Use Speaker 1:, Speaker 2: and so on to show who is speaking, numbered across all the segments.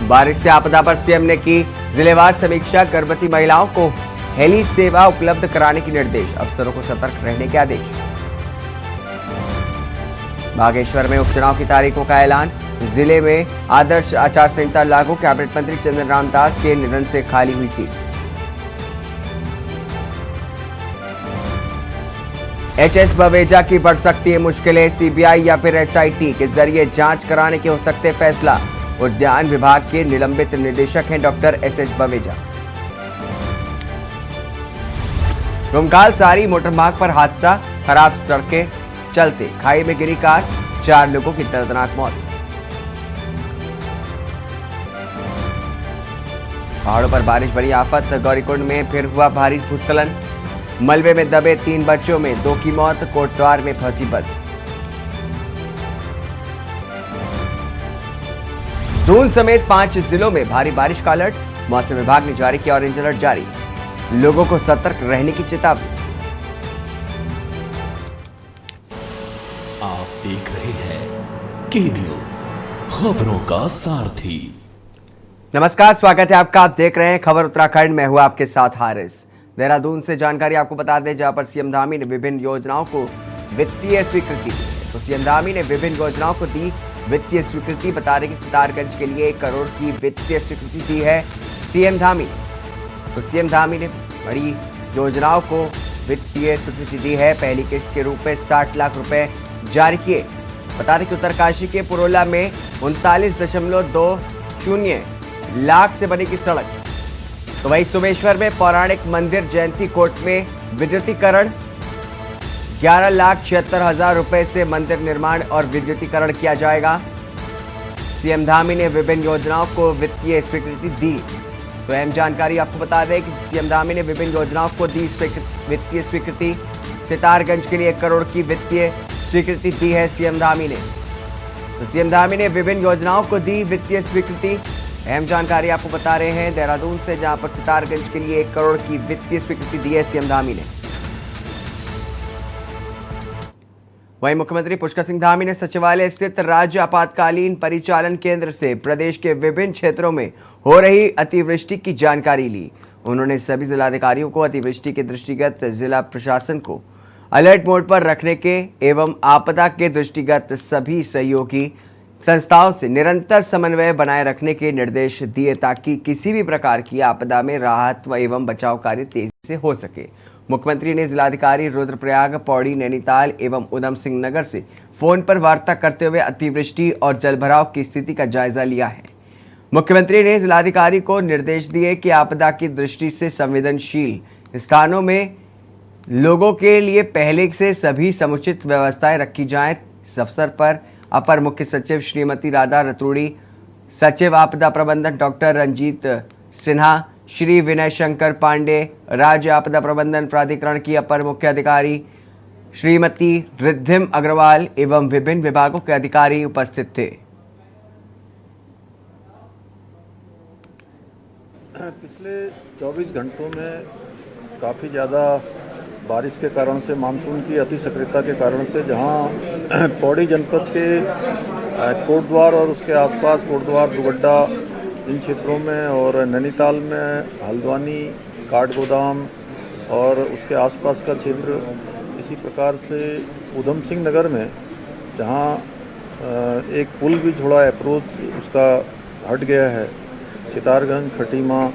Speaker 1: बारिश से आपदा पर सीएम ने की जिलेवार समीक्षा। गर्भवती महिलाओं को हेली सेवा उपलब्ध कराने के निर्देश। अफसरों को सतर्क रहने के आदेश। बागेश्वर में उपचुनाव की तारीखों का ऐलान। जिले में आदर्श आचार संहिता लागू। कैबिनेट मंत्री चंद्र राम दास के निधन से खाली हुई सीट। एचएस बवेजा की बढ़ सकती है मुश्किलें। सीबीआई या फिर एसआईटी के जरिए जांच कराने के हो सकते फैसला। उद्यान विभाग के निलंबित निदेशक हैं डॉक्टर एसएच बवेजा। रुमकाल सारी मोटर मार्ग पर हादसा। खराब सड़कें चलते खाई में गिरी कार। 4 लोगों की दर्दनाक मौत। पहाड़ों पर बारिश बड़ी आफत। गौरीकुंड में फिर हुआ भारी भूस्खलन। मलबे में दबे 3 बच्चों में 2 की मौत। कोटद्वार में फंसी बस। दून समेत 5 जिलों में भारी बारिश का अलर्ट। मौसम विभाग ने जारी किया ऑरेंज अलर्ट जारी। लोगों को सतर्क रहने की चेतावनी।
Speaker 2: आप देख रहे हैं के न्यूज, खबरों का सारथी।
Speaker 1: नमस्कार, स्वागत है आपका। आप देख रहे हैं खबर उत्तराखंड में। हुआ आपके साथ हारिस। देहरादून से जानकारी आपको बता दें, जहां पर सीएम धामी ने विभिन्न योजनाओं को वित्तीय स्वीकृति दी। तो सीएम धामी ने विभिन्न योजनाओं को दी वित्तीय स्वीकृति। बता दें कि सितारगंज के लिए 1 करोड़ की वित्तीय स्वीकृति दी है सीएम धामी। तो सीएम धामी ने बड़ी योजनाओं को वित्तीय स्वीकृति दी है। पहली किस्त के रूप में 60 लाख रुपए जारी किए। बता दें कि उत्तरकाशी के पुरोला में 39.20 लाख से बनेगी सड़क। तो वहीं सोमेश्वर में पौराणिक मंदिर जयंती कोट में विद्युतीकरण। 11,76,000 रुपए से मंदिर निर्माण और विद्युतीकरण किया जाएगा। सीएम धामी ने विभिन्न योजनाओं को वित्तीय स्वीकृति दी। तो अहम जानकारी आपको बता दें कि सीएम धामी ने विभिन्न योजनाओं को दी वित्तीय स्वीकृति। सितारगंज के लिए 1 करोड़ की वित्तीय स्वीकृति दी है सीएम धामी ने। तो सीएम धामी ने विभिन्न योजनाओं को दी वित्तीय स्वीकृति। अहम जानकारी आपको बता रहे हैं देहरादून से, जहां पर सितारगंज के लिए 1 करोड़ की वित्तीय स्वीकृति दी है सीएम धामी ने। वहीं मुख्यमंत्री पुष्कर सिंह धामी ने सचिवालय स्थित राज्य आपातकालीन परिचालन केंद्र से प्रदेश के विभिन्न क्षेत्रों में हो रही अतिवृष्टि की जानकारी ली। उन्होंने सभी जिलाधिकारियों को अतिवृष्टि के दृष्टिगत जिला प्रशासन को अलर्ट मोड पर रखने के एवं आपदा के दृष्टिगत सभी सहयोगी संस्थाओं से निरंतर समन्वय बनाए रखने के निर्देश दिए, ताकि किसी भी प्रकार की आपदा में राहत एवं बचाव कार्य तेजी से हो सके। मुख्यमंत्री ने जिलाधिकारी रुद्रप्रयाग, पौड़ी, नैनीताल एवं उधम सिंह नगर से फोन पर वार्ता करते हुए अतिवृष्टि और जलभराव की स्थिति का जायजा लिया है। मुख्यमंत्री ने जिलाधिकारी को निर्देश दिए कि आपदा की दृष्टि से संवेदनशील स्थानों में लोगों के लिए पहले से सभी समुचित व्यवस्थाएं रखी जाएं। इस अवसर पर अपर मुख्य सचिव श्रीमती राधा रतूड़ी, सचिव आपदा प्रबंधन डॉक्टर रंजीत सिन्हा, श्री विनय शंकर पांडे, राज्य आपदा प्रबंधन प्राधिकरण की अपर मुख्य अधिकारी श्रीमती रिद्धिम अग्रवाल एवं विभिन्न विभागों के अधिकारी उपस्थित थे।
Speaker 3: पिछले 24 घंटों में काफ़ी ज़्यादा बारिश के कारण से, मानसून की अति सक्रियता के कारण से, जहां पौड़ी जनपद के कोटद्वार और उसके आसपास, कोटद्वार, दुगड्डा, इन क्षेत्रों में, और नैनीताल में हल्द्वानी, काठगोदाम और उसके आसपास का क्षेत्र, इसी प्रकार से उधम सिंह नगर में जहां एक पुल भी थोड़ा अप्रोच उसका हट गया है, सितारगंज, खटीमा,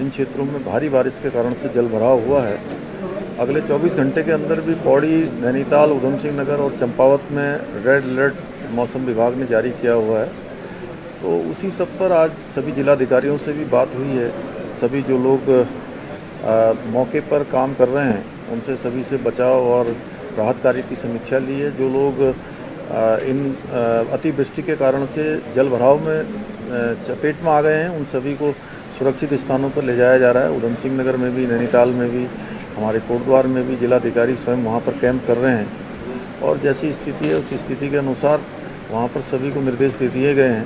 Speaker 3: इन क्षेत्रों में भारी बारिश के कारण से जल भराव हुआ है। अगले 24 घंटे के अंदर भी पौड़ी, नैनीताल, उधम सिंह नगर और चंपावत में रेड अलर्ट मौसम विभाग ने जारी किया हुआ है। तो उसी सब पर आज सभी जिलाधिकारियों से भी बात हुई है। सभी जो लोग मौके पर काम कर रहे हैं, उनसे सभी से बचाव और राहत कार्य की समीक्षा ली है। जो लोग इन अतिवृष्टि के कारण से जल भराव में चपेट में आ गए हैं, उन सभी को सुरक्षित स्थानों पर ले जाया जा रहा है। उधम सिंह नगर में भी, नैनीताल में भी, हमारे कोटद्वार में भी जिलाधिकारी स्वयं वहाँ पर कैंप कर रहे हैं। और जैसी स्थिति है, उस स्थिति के अनुसार वहाँ पर सभी को निर्देश दे दिए गए हैं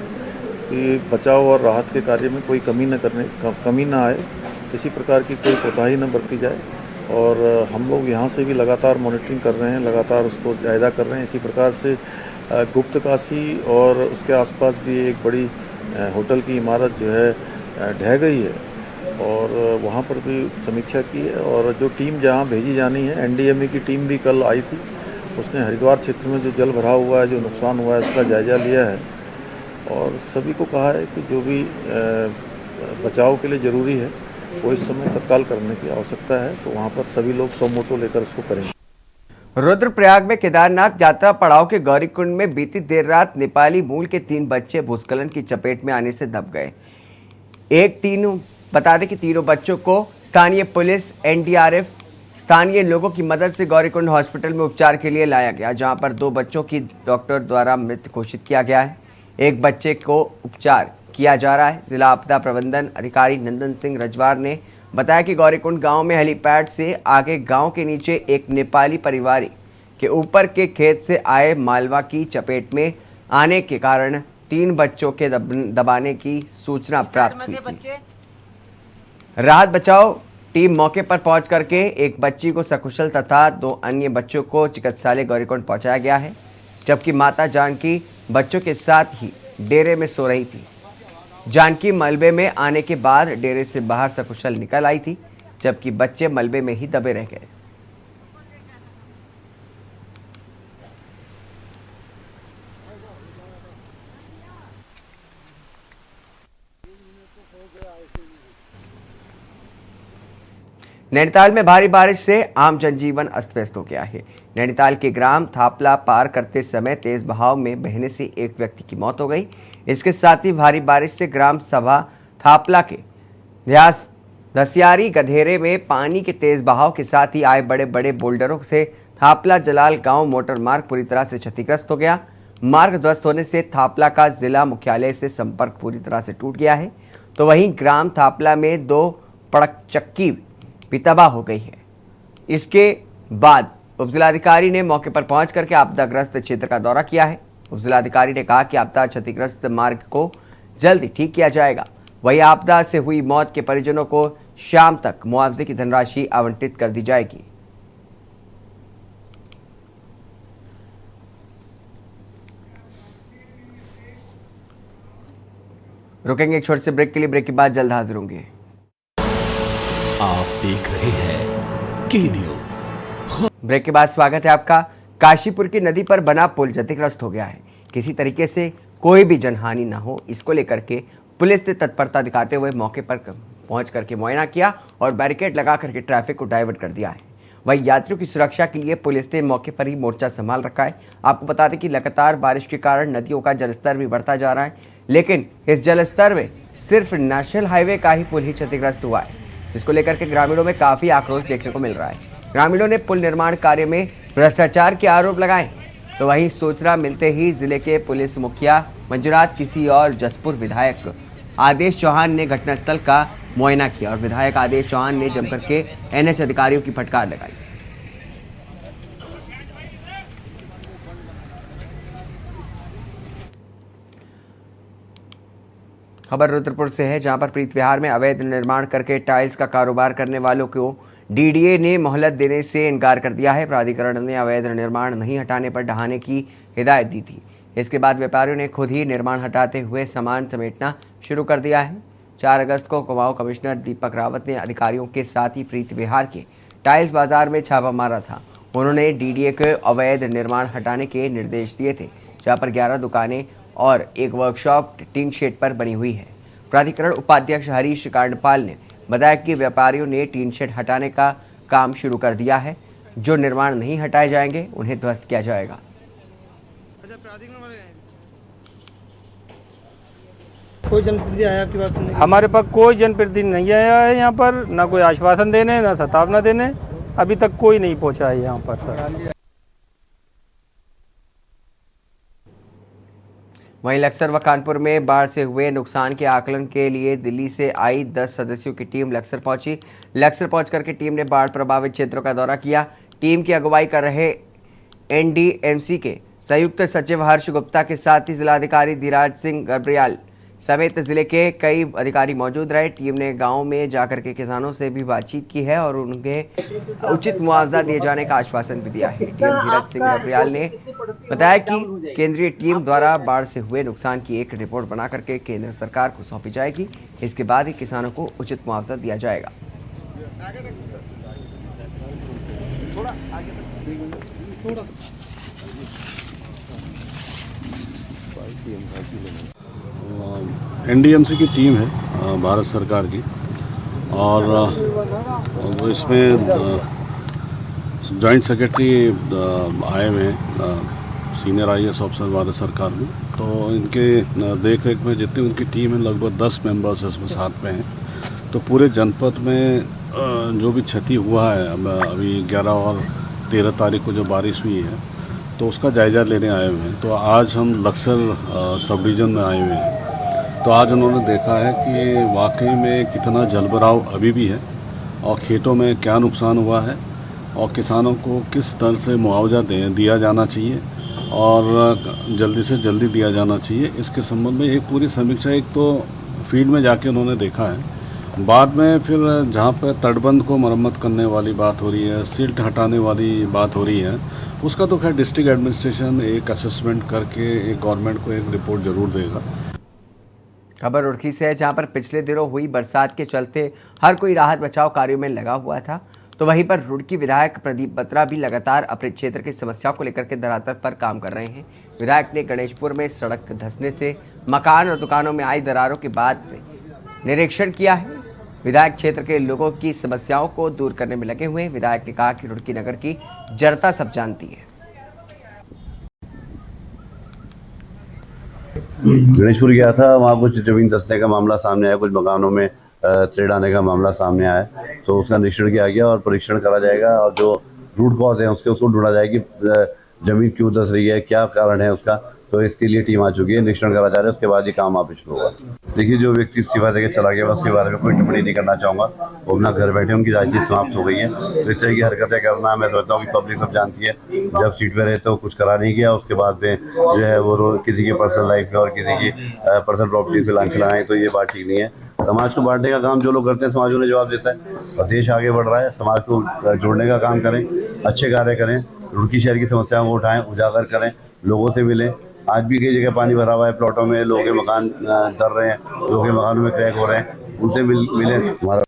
Speaker 3: कि बचाव और राहत के कार्य में कोई कमी ना आए, किसी प्रकार की कोई कोताही न बरती जाए। और हम लोग यहाँ से भी लगातार मॉनिटरिंग कर रहे हैं, लगातार उसको जायज़ा कर रहे हैं। इसी प्रकार से गुप्तकाशी और उसके आसपास भी एक बड़ी होटल की इमारत जो है ढह गई है और वहाँ पर भी समीक्षा की है। और जो टीम जहाँ भेजी जानी है, एनडीएमए की टीम भी कल आई थी, उसने हरिद्वार क्षेत्र में जो जल भराव हुआ है, जो नुकसान हुआ है, उसका जायज़ा लिया है और सभी को कहा है कि जो भी बचाव के लिए ज़रूरी है वो इस समय तत्काल करने की आवश्यकता है, तो वहाँ पर सभी लोग सौ मोटो लेकर उसको करेंगे।
Speaker 1: रुद्रप्रयाग में केदारनाथ यात्रा पड़ाव के गौरीकुंड में बीती देर रात नेपाली मूल के 3 बच्चे भूस्खलन की चपेट में आने से दब गए। बता दें कि तीनों बच्चों को स्थानीय पुलिस, एनडीआरएफ, स्थानीय लोगों की मदद से गौरीकुंड हॉस्पिटल में उपचार के लिए लाया गया, जहां पर 2 बच्चों की डॉक्टर द्वारा मृत घोषित किया गया है। एक बच्चे को उपचार किया जा रहा है। जिला आपदा प्रबंधन अधिकारी नंदन सिंह रजवार ने बताया कि गौरीकुंड गांव में हेलीपैड से आगे गांव के नीचे एक नेपाली परिवार के ऊपर के खेत से आए मालवा की चपेट में आने के कारण 3 बच्चों के दबाने की सूचना प्राप्त हुई थी। राहत बचाव टीम मौके पर पहुंच करके एक बच्ची को सकुशल तथा 2 अन्य बच्चों को चिकित्सालय गौरीकुंड पहुंचाया गया है, जबकि माता जानकी बच्चों के साथ ही डेरे में सो रही थी। जानकी मलबे में आने के बाद डेरे से बाहर सकुशल निकल आई थी, जबकि बच्चे मलबे में ही दबे रह गए। नैनीताल में भारी बारिश से आम जनजीवन अस्त व्यस्त हो गया है। नैनीताल के ग्राम थापला पार करते समय तेज बहाव में बहने से एक व्यक्ति की मौत हो गई। इसके साथ ही भारी बारिश से ग्राम सभा थापला के धसियारी गधेरे में पानी के तेज बहाव के साथ ही आए बड़े बड़े बोल्डरों से थापला जलाल गांव मोटर मार्ग पूरी तरह से क्षतिग्रस्त हो गया। मार्ग ध्वस्त होने से थापला का जिला मुख्यालय से संपर्क पूरी तरह से टूट गया है, तो वहीं ग्राम थापला में 2 पड़कचक्की भी तबाह हो गई है। इसके बाद उपजिलाधिकारी ने मौके पर पहुंच करके आपदाग्रस्त क्षेत्र का दौरा किया है। उपजिलाधिकारी ने कहा कि आपदा क्षतिग्रस्त मार्ग को जल्द ठीक किया जाएगा। वहीं आपदा से हुई मौत के परिजनों को शाम तक मुआवजे की धनराशि आवंटित कर दी जाएगी। रुकेंगे एक छोटे से ब्रेक के लिए। ब्रेक के बाद जल्द हाजिर होंगे।
Speaker 2: आप देख रहे हैं के न्यूज।
Speaker 1: ब्रेक के बाद स्वागत है आपका। काशीपुर की नदी पर बना पुल क्षतिग्रस्त हो गया है। किसी तरीके से कोई भी जनहानि न हो, इसको लेकर के पुलिस ने तत्परता दिखाते हुए मौके पर पहुंच करके मुआयना किया और बैरिकेड लगा करके ट्रैफिक को डाइवर्ट कर दिया है। वहीं यात्रियों की सुरक्षा के लिए पुलिस ने मौके पर ही मोर्चा संभाल रखा है। आपको बता दें कि लगातार बारिश के कारण नदियों का जलस्तर भी बढ़ता जा रहा है, लेकिन इस जलस्तर में सिर्फ नेशनल हाईवे का ही पुल ही क्षतिग्रस्त हुआ है, जिसको लेकर के ग्रामीणों में काफी आक्रोश देखने को मिल रहा है। ग्रामीणों ने पुल निर्माण कार्य में भ्रष्टाचार के आरोप लगाए, तो वहीं सूचना मिलते ही जिले के पुलिस मुखिया मंजुनाथ किसी और जसपुर विधायक आदेश चौहान ने घटनास्थल का मुआयना किया और विधायक आदेश चौहान ने जमकर के एनएच अधिकारियों की फटकार लगाई। खबर रुद्रपुर से है, जहां पर प्रीत विहार में अवैध निर्माण करके टाइल्स का कारोबार करने वालों को डीडीए ने मोहलत देने से इनकार कर दिया है। प्राधिकरण ने अवैध निर्माण नहीं हटाने पर ढहाने की हिदायत दी थी। इसके बाद व्यापारियों ने खुद ही निर्माण हटाते हुए सामान समेटना शुरू कर दिया है। 4 अगस्त को कुमाऊं कमिश्नर दीपक रावत ने अधिकारियों के साथ ही प्रीत विहार के टाइल्स बाजार में छापा मारा था। उन्होंने डीडीए के अवैध निर्माण हटाने के निर्देश दिए थे, जहां पर 11 दुकानें और एक वर्कशॉप टीन शेड पर बनी हुई है। प्राधिकरण उपाध्यक्ष हरीश कांडपाल ने बताया कि व्यापारियों ने टीन शेड हटाने का काम शुरू कर दिया है। जो निर्माण नहीं हटाए जाएंगे उन्हें ध्वस्त किया जाएगा।
Speaker 4: कोई जनप्रतिनिधि आया आपकी बात सुनने?
Speaker 5: हमारे पास कोई जनप्रतिनिधि नहीं आया है यहाँ पर, ना कोई आश्वासन देने ना सतावना देने, अभी तक कोई नहीं पहुँचा है यहाँ पर सर।
Speaker 1: वहीं लक्सर व कानपुर में बाढ़ से हुए नुकसान के आकलन के लिए दिल्ली से आई 10 सदस्यों की टीम लक्सर पहुंची। लक्सर पहुंचकर के टीम ने बाढ़ प्रभावित क्षेत्रों का दौरा किया। टीम की अगुवाई कर रहे एनडीएमसी के संयुक्त सचिव हर्ष गुप्ता के साथ ही जिलाधिकारी धीराज सिंह गर्ब्रियाल, समेत जिले के कई अधिकारी मौजूद रहे। टीम ने गांव में जाकर के किसानों से भी बातचीत की है और उनके उचित मुआवजा दिए जाने का आश्वासन भी दिया है। टीएम धीरज सिंह रबियाल ने बताया कि केंद्रीय टीम द्वारा बाढ़ से हुए नुकसान की एक रिपोर्ट बना करके केंद्र सरकार को सौंपी जाएगी। इसके बाद ही किसानों को उचित मुआवजा दिया जाएगा।
Speaker 6: एनडीएमसी की टीम है भारत सरकार की, और इसमें जॉइंट सेक्रेटरी आए हुए हैं, सीनियर आईएएस ऑफिसर भारत सरकार में। तो इनके देख रेख में जितनी उनकी टीम है लगभग 10 मेंबर्स इसमें साथ में हैं। तो पूरे जनपद में जो भी क्षति हुआ है, अभी 11 और 13 तारीख को जो बारिश हुई है तो उसका जायज़ा लेने आए हुए हैं। तो आज हम लक्सर सब डिवीज़न में आए हुए हैं। तो आज उन्होंने देखा है कि वाकई में कितना जलभराव अभी भी है और खेतों में क्या नुकसान हुआ है और किसानों को किस तरह से मुआवजा दिया जाना चाहिए और जल्दी से जल्दी दिया जाना चाहिए। इसके संबंध में एक पूरी समीक्षा एक तो फील्ड में जाके उन्होंने देखा है। बाद में फिर जहाँ पर तटबंध को मरम्मत करने वाली बात हो रही है, सिल्ट हटाने वाली बात हो रही है, उसका तो खैर डिस्ट्रिक्ट एडमिनिस्ट्रेशन एक असेसमेंट करके एक गवर्नमेंट को एक रिपोर्ट ज़रूर देगा।
Speaker 1: खबर रुड़की से है, जहां पर पिछले दिनों हुई बरसात के चलते हर कोई राहत बचाव कार्यों में लगा हुआ था। तो वहीं पर रुड़की विधायक प्रदीप बत्रा भी लगातार अपने क्षेत्र की समस्याओं को लेकर के धरातल पर काम कर रहे हैं। विधायक ने गणेशपुर में सड़क धंसने से मकान और दुकानों में आई दरारों के बाद निरीक्षण किया है। विधायक क्षेत्र के लोगों की समस्याओं को दूर करने में लगे हुए हैं। विधायक ने कहा कि रुड़की नगर की जनता सब जानती है।
Speaker 7: गणेशपुर गया था, वहाँ कुछ जमीन धंसने का मामला सामने आया, कुछ मकानों में थ्रेड आने का मामला सामने आया। तो उसका निरीक्षण किया गया और परीक्षण करा जाएगा और जो रूट कॉज है उसको ढूंढा जाएगा कि जमीन क्यों धंस रही है, क्या कारण है उसका। तो इसके लिए टीम आ चुकी है, निरीक्षण करा जा रहा है, उसके बाद ये काम वापस शुरू होगा। देखिए, जो व्यक्ति इस्तीफा देकर चला गया उसके बारे में कोई टिप्पणी नहीं करना चाहूँगा। वो अपना घर बैठे, उनकी राजनीति समाप्त हो गई है। तो इस तरह की हरकतें करना मैं सोचता हूँ कि पब्लिक सब जानती है। जब सीट पे रहे तो कुछ करा नहीं गया, उसके बाद में जो है वो किसी की पर्सनल लाइफ में और किसी की पर्सनल प्रॉपर्टी पे लांछ लगाएं, तो ये बात ठीक नहीं है। समाज को बांटने का काम जो लोग करते हैं समाज उन्हें जवाब देता है और देश आगे बढ़ रहा है। समाज को जोड़ने का काम करें, अच्छे कार्य करें, रुड़की शहर की समस्याओं को उठाएं, उजागर करें, लोगों से मिलें। आज भी कई जगह पानी भरा हुआ है, प्लॉटों में लोगों के मकान डर रहे हैं, लोगों के मकानों में क्रैक हो रहे हैं, उनसे मिले।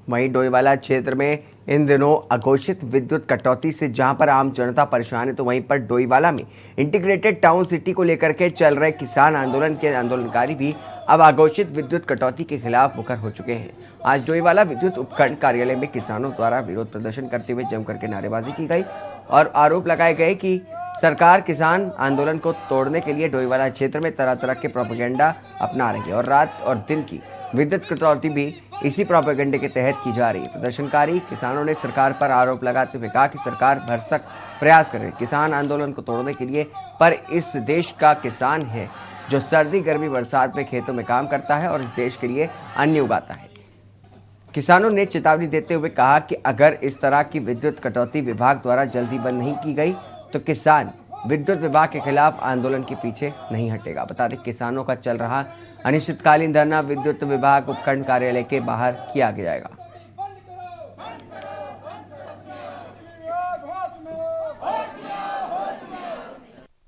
Speaker 1: वहीं डोईवाला क्षेत्र में इन दिनों अघोषित विद्युत कटौती से जहां पर आम जनता परेशान है, तो वहीं पर डोईवाला में इंटीग्रेटेड टाउन सिटी को लेकर के चल रहे किसान आंदोलन के आंदोलनकारी भी अब अघोषित विद्युत कटौती के खिलाफ मुखर हो चुके हैं। आज डोईवाला विद्युत उपखंड कार्यालय में किसानों द्वारा विरोध प्रदर्शन करते हुए जमकर के नारेबाजी की गई और आरोप लगाए गए कि सरकार किसान आंदोलन को तोड़ने के लिए डोईवाला क्षेत्र में तरह तरह के प्रोपेगेंडा अपना रही है और रात और दिन की विद्युत कटौती भी इसी प्रोपेगेंडे के तहत की जा रही है। प्रदर्शनकारी किसानों ने सरकार पर आरोप लगाते हुए कहा कि सरकार भरसक प्रयास करे किसान आंदोलन को तोड़ने के लिए, पर इस देश का किसान है जो सर्दी गर्मी बरसात में खेतों में काम करता है और इस देश के लिए अन्न उगाता है। किसानों ने चेतावनी देते हुए कहा कि अगर इस तरह की विद्युत कटौती विभाग द्वारा जल्दी बंद नहीं की गई तो किसान विद्युत विभाग के खिलाफ आंदोलन के पीछे नहीं हटेगा। बता दें, किसानों का चल रहा अनिश्चितकालीन धरना विद्युत विभाग उपखंड कार्यालय के बाहर किया जाएगा।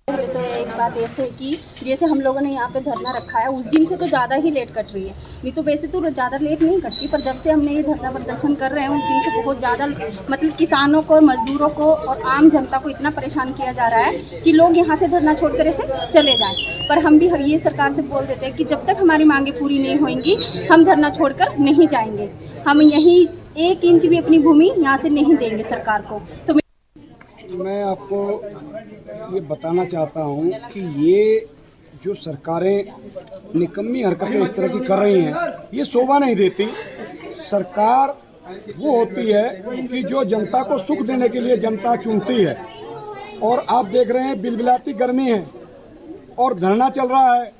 Speaker 8: तो एक बात ऐसे है कि जैसे हम लोगों ने यहाँ पे धरना रखा है उस दिन से तो ज़्यादा ही लेट कट रही है। नहीं तो वैसे तो ज़्यादा लेट नहीं कटती, पर जब से हमने ये धरना प्रदर्शन कर रहे हैं उस दिन से बहुत ज़्यादा मतलब किसानों को, मजदूरों को और आम जनता को इतना परेशान किया जा रहा है कि लोग यहाँ से धरना छोड़कर ऐसे चले जाएँ। पर हम भी ये सरकार से बोल देते हैं कि जब तक हमारी मांगें पूरी नहीं होंगी हम धरना छोड़कर नहीं जाएंगे। हम यहीं 1 इंच भी अपनी भूमि यहाँ से नहीं देंगे सरकार को। तो
Speaker 9: मैं आपको ये बताना चाहता हूँ कि ये जो सरकारें निकम्मी हरकतें इस तरह की कर रही हैं ये शोभा नहीं देती। सरकार वो होती है कि जो जनता को सुख देने के लिए जनता चुनती है, और आप देख रहे हैं बिलबिलाती गर्मी है और धरना चल रहा है।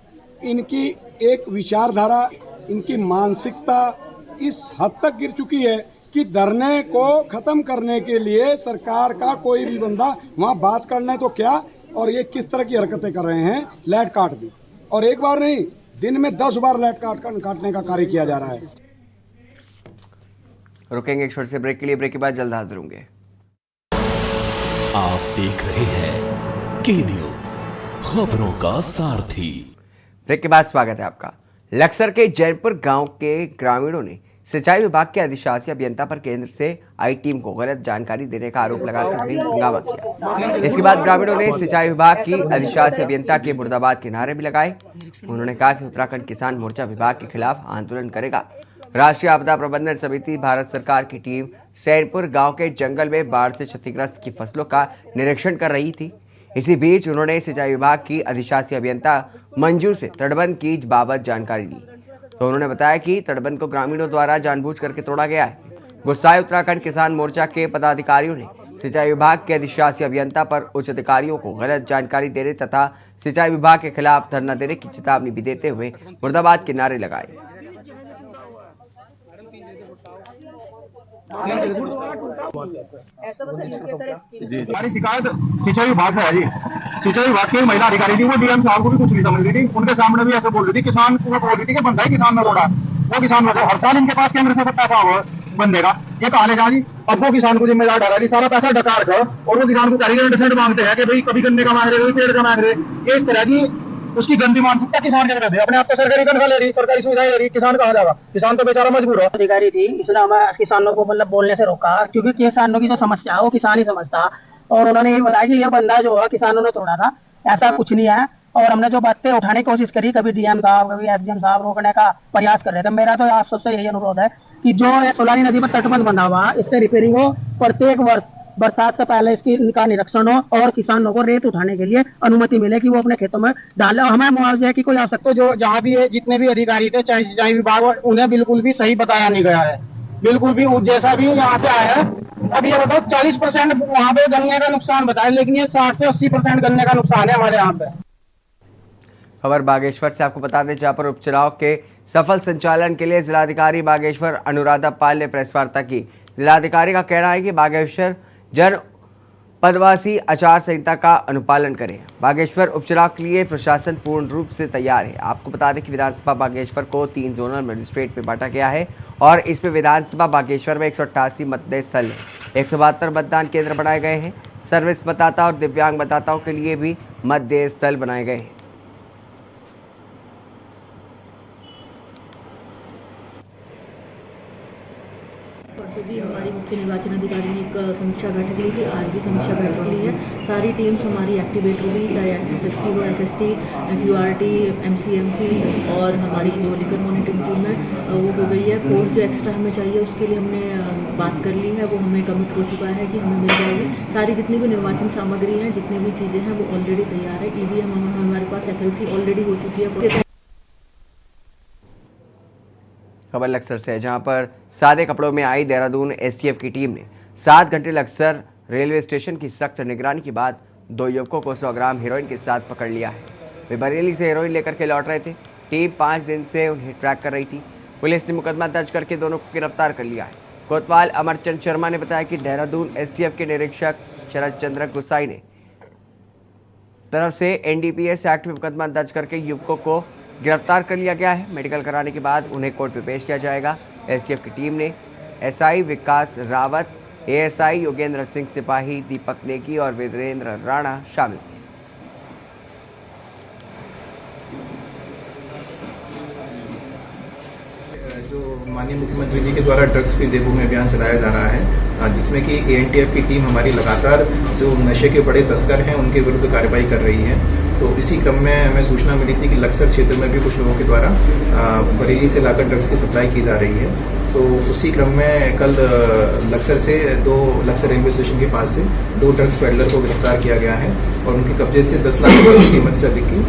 Speaker 9: इनकी एक विचारधारा, इनकी मानसिकता इस हद तक गिर चुकी है कि धरने को ख़त्म करने के लिए सरकार का कोई भी बंदा वहाँ बात करना है तो क्या, और ये किस तरह की हरकतें कर रहे हैं। लाइट काट दी, और एक बार नहीं, दिन में 10 बार लाइट काटने का कार्य किया जा रहा है।
Speaker 1: रुकेंगे एक छोटे से ब्रेक के लिए। ब्रेक के बाद जल्द हाजिर होंगे।
Speaker 2: आप देख रहे हैं के न्यूज, खबरों का सारथी।
Speaker 1: ब्रेक के बाद स्वागत है आपका। लक्सर के जैनपुर गांव के ग्रामीणों ने सिंचाई विभाग के अधिशासी अभियंता पर केंद्र से आई टीम को गलत जानकारी देने का आरोप लगाकर भी हंगामा किया। इसके बाद ग्रामीणों ने सिंचाई विभाग की अधिशासी अभियंता के मुर्दाबाद के नारे भी लगाए। उन्होंने कहा कि उत्तराखंड किसान मोर्चा विभाग के खिलाफ आंदोलन करेगा। राष्ट्रीय आपदा प्रबंधन समिति भारत सरकार की टीम सैनपुर गांव के जंगल में बाढ़ से क्षतिग्रस्त की फसलों का निरीक्षण कर रही थी। इसी बीच उन्होंने सिंचाई विभाग की अधिशासी अभियंता मंजू से तटबंध की बाबत जानकारी ली, तो उन्होंने बताया कि तटबंध को ग्रामीणों द्वारा जानबूझ करके तोड़ा गया है। गुस्साए उत्तराखंड किसान मोर्चा के पदाधिकारियों ने सिंचाई विभाग के अधिशासी अभियंता पर उच्च अधिकारियों को गलत जानकारी देने तथा सिंचाई विभाग के खिलाफ धरना देने की चेतावनी भी देते हुए मुर्दाबाद के नारे लगाए।
Speaker 10: हमारी शिकायत सिंचाई विभाग से है जी। सिंचाई विभाग की महिला अधिकारी थी, वो डीएम साहब को भी कुछ नहीं समझ रही थी। उनके सामने भी ऐसे बोल रही थी, किसान को बोल रही थी कि बंदा ही किसान में बोला, वो किसान में हर साल इनके पास केंद्र से पैसा बंदेगा, ये कहा ले जा जी। अब वो किसान को जिम्मेदार ठहरा दी, सारा पैसा डकार कर, और वो किसान को कैरियर मांगते हैं कि भाई कभी गन्ने का मांग रहे, कभी पेड़ का मांग रहे। ये इस तरह की उसकी गंदी मानसिकता किसान के विरुद्ध है। अपने आप तो सरकारी तनख्वाह ले रही, सरकारी सुविधाएं ले रही, किसान कहाँ जाएगा? किसान तो बेचारा मजबूर है।
Speaker 4: अधिकारी थी, इसने हमें किसानों को मतलब बोलने से रोका, क्योंकि किसानों की जो समस्या है वो किसान ही समझता। और उन्होंने ये बताया कि ये बंदा जो है किसानों ने तोड़ा था, ऐसा कुछ नहीं है। और हमने जो बातें उठाने की कोशिश करी, कभी डीएम साहब कभी एसडीएम साहब रोकने का प्रयास कर रहे थे। मेरा तो आप सबसे यही अनुरोध है कि जो सोलानी नदी पर तटबंध बंधा हुआ, इसका रिपेयरिंग हो, प्रत्येक वर्ष बरसात से पहले इनका निरीक्षण हो और किसानों को रेत उठाने के लिए अनुमति मिले कि वो अपने खेतों में डाले। हमें मुआवजे की कोई आवश्यकता, जो जहाँ भी जितने भी अधिकारी थे, चाहे सिंचाई विभाग, उन्हें बिल्कुल भी सही बताया नहीं गया है। बिल्कुल भी जैसा भी यहाँ से आया है। अब ये बताओ 40% वहाँ पे गन्ने का नुकसान बताया, लेकिन ये 60 से 80% गन्ने का नुकसान है हमारे यहाँ पे।
Speaker 1: खबर बागेश्वर से आपको बता दें, जहां पर उपचुनाव के सफल संचालन के लिए जिलाधिकारी बागेश्वर अनुराधा पाल ने प्रेस वार्ता की। जिलाधिकारी का कहना है कि बागेश्वर जन पदवासी आचार संहिता का अनुपालन करें। बागेश्वर उपचुनाव के लिए प्रशासन पूर्ण रूप से तैयार है। आपको बता दें कि विधानसभा बागेश्वर को 3 जोनल मजिस्ट्रेट में बांटा गया है और इसमें विधानसभा बागेश्वर में 188 मतदेय स्थल है। 172 मतदान केंद्र बनाए गए हैं। सर्विस मतदाता और दिव्यांग मतदाताओं के लिए भी मतदेय स्थल बनाए गए हैं।
Speaker 11: परसों भी हमारी मुख्य निर्वाचन अधिकारी ने एक समीक्षा बैठक ली थी, आज भी समीक्षा बैठक ली है। सारी टीम्स हमारी एक्टिवेट हो गई, चाहे एसएसटी हो, एसएसटी, क्यूआरटी, एमसीएमसी और हमारी जो लिकर मॉनिटरिंग टीम है वो हो गई है। फोर्स जो एक्स्ट्रा हमें चाहिए उसके लिए हमने बात कर ली है, वो हमें कमिट हो चुका है कि हमें मिल जाएगी। सारी जितनी भी निर्वाचन सामग्री हैं, जितनी भी चीज़ें हैं वो ऑलरेडी तैयार है। ईवीएम हमारे पास FLC ऑलरेडी हो चुकी है।
Speaker 1: खबर लक्सर से है, जहां पर सादे कपड़ों में आई देहरादून एसटीएफ की टीम ने 7 घंटे लक्सर रेलवे स्टेशन की सख्त निगरानी के बाद 2 युवकों को 100 ग्राम हेरोइन के साथ पकड़ लिया है। वे बरेली से हेरोइन लेकर के लौट रहे थे। टीम 5 दिन से उन्हें ट्रैक कर रही थी। पुलिस ने मुकदमा दर्ज करके दोनों को गिरफ्तार कर लिया है। कोतवाल अमरचंद शर्मा ने बताया कि देहरादून एसटीएफ के निरीक्षक शरद चंद्र गुसाई ने तरफ से NDPS एक्ट में मुकदमा दर्ज करके युवकों को गिरफ्तार कर लिया गया है। मेडिकल कराने के बाद उन्हें कोर्ट में पेश किया जाएगा। एसटीएफ की टीम ने एसआई विकास रावत, एएसआई योगेंद्र सिंह सिपाही, दीपक नेगी और वीरेंद्र राणा शामिल थे।
Speaker 12: जो माननीय मुख्यमंत्री जी के द्वारा ड्रग्स फ्री देवभूमि अभियान चलाया जा रहा है, जिसमें कि ANTF की टीम हमारी लगातार जो नशे के बड़े तस्कर हैं उनके विरुद्ध कार्रवाई कर रही है। तो इसी क्रम में हमें सूचना मिली थी कि लक्सर क्षेत्र में भी कुछ लोगों के द्वारा बरेली से लाकर ड्रग्स की सप्लाई की जा रही है। तो उसी क्रम में कल लक्सर से लक्सर रेलवे स्टेशन के पास से 2 ड्रग्स पेडलर को गिरफ्तार किया गया है और उनके कब्जे से 10 लाख रुपये की कीमत से अधिक की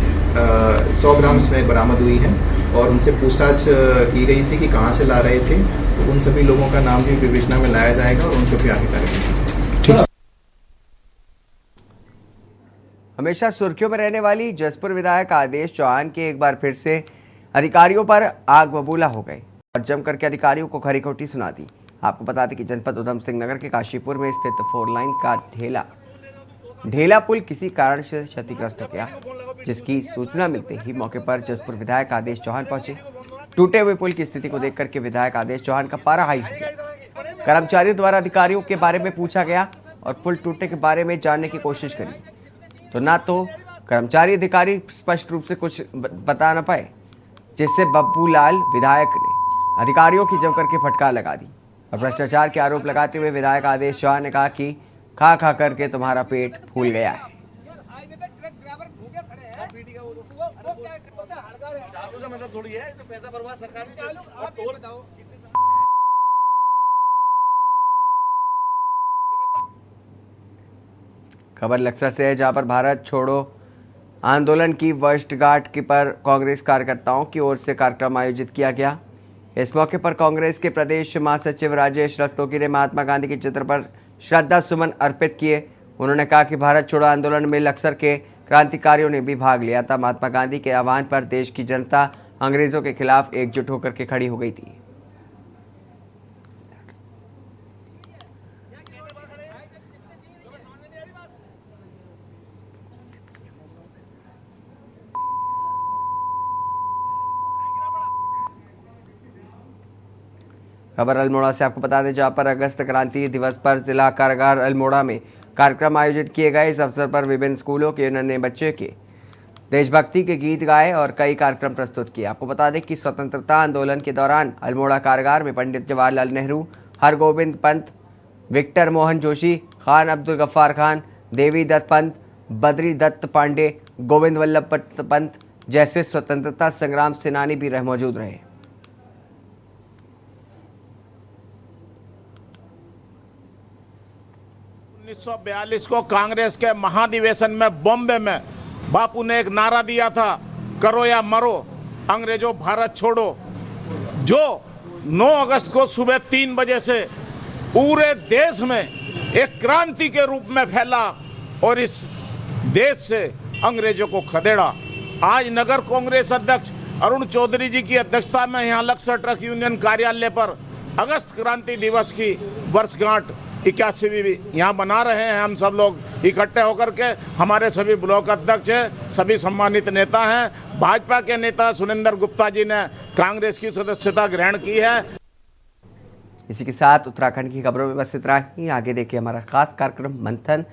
Speaker 12: 100 ग्राम स्मैक बरामद हुई है और उनसे पूछताछ की गई थी कि कहाँ से ला रहे थे। तो उन सभी लोगों का नाम भी विवेचना में लाया जाएगा और उनके भी आगे कार्रवाई।
Speaker 1: हमेशा सुर्खियों में रहने वाली जसपुर विधायक आदेश चौहान के एक बार फिर से अधिकारियों पर आग बबूला हो गए और जम करके अधिकारियों को खरी खोटी सुना दी। आपको बता दें कि जनपद उधम सिंह नगर के काशीपुर में स्थित 4 लाइन का ढेला ढेला पुल किसी कारण से क्षतिग्रस्त हो गया, जिसकी सूचना मिलते ही मौके पर जसपुर विधायक आदेश चौहान पहुंचे। टूटे हुए पुल की स्थिति को देखकर के विधायक आदेश चौहान का पारा हाई हो गया। कर्मचारियों द्वारा अधिकारियों के बारे में पूछा गया और पुल टूटने के बारे में जानने की कोशिश करी, तो ना तो कर्मचारी अधिकारी स्पष्ट रूप से कुछ बता न पाए, जिससे बब्बू लाल विधायक ने अधिकारियों की जमकर के फटकार लगा दी और भ्रष्टाचार के आरोप लगाते हुए विधायक आदेश चौहान ने कहा कि खा खा करके तुम्हारा पेट फूल गया है। खबर लक्सर से है, जहां पर भारत छोड़ो आंदोलन की वर्षगांठ पर कांग्रेस कार्यकर्ताओं की ओर से कार्यक्रम आयोजित किया गया। इस मौके पर कांग्रेस के प्रदेश महासचिव राजेश रस्तोगी ने महात्मा गांधी के चित्र पर श्रद्धा सुमन अर्पित किए। उन्होंने कहा कि भारत छोड़ो आंदोलन में लक्सर के क्रांतिकारियों ने भी भाग लिया था। महात्मा गांधी के आह्वान पर देश की जनता अंग्रेजों के खिलाफ एकजुट होकर के खड़ी हो गई थी। खबर अल्मोड़ा से आपको बता दें, जहां पर अगस्त क्रांति दिवस पर जिला कारागार अल्मोड़ा में कार्यक्रम आयोजित किए गए। इस अवसर पर विभिन्न स्कूलों के नन्हे बच्चे के देशभक्ति के गीत गाए और कई कार्यक्रम प्रस्तुत किए। आपको बता दें कि स्वतंत्रता आंदोलन के दौरान अल्मोड़ा कारागार में पंडित जवाहरलाल नेहरू, हरगोविंद पंत, विक्टर मोहन जोशी, खान अब्दुल गफ्फार खान, देवी दत्त पंत, बद्री दत्त पांडे, गोविंद वल्लभ पंत जैसे स्वतंत्रता संग्राम सेनानी भी मौजूद रहे।
Speaker 13: 1942 को कांग्रेस के महाधिवेशन में बॉम्बे में बापू ने एक नारा दिया था, करो या मरो, अंग्रेजों भारत छोड़ो, जो 9 अगस्त को सुबह 3 बजे से पूरे देश में एक क्रांति के रूप में फैला और इस देश से अंग्रेजों को खदेड़ा। आज नगर कांग्रेस अध्यक्ष अरुण चौधरी जी की अध्यक्षता में यहाँ लक्सर ट्रक यूनियन कार्यालय पर अगस्त क्रांति दिवस की वर्षगांठ 81वीं यहाँ बना रहे हैं। हम सब लोग इकट्ठे होकर के, हमारे सभी ब्लॉक अध्यक्ष हैं, सभी सम्मानित नेता हैं। भाजपा के नेता सुरेंद्र गुप्ता जी ने कांग्रेस की सदस्यता ग्रहण की है।
Speaker 1: इसी के साथ उत्तराखंड की खबरों में बस इतना ही। आगे देखिए हमारा खास कार्यक्रम मंथन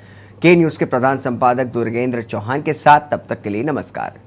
Speaker 1: के न्यूज़ के प्रधान संपादक दुर्गेंद्र चौहान के साथ। तब तक के लिए नमस्कार।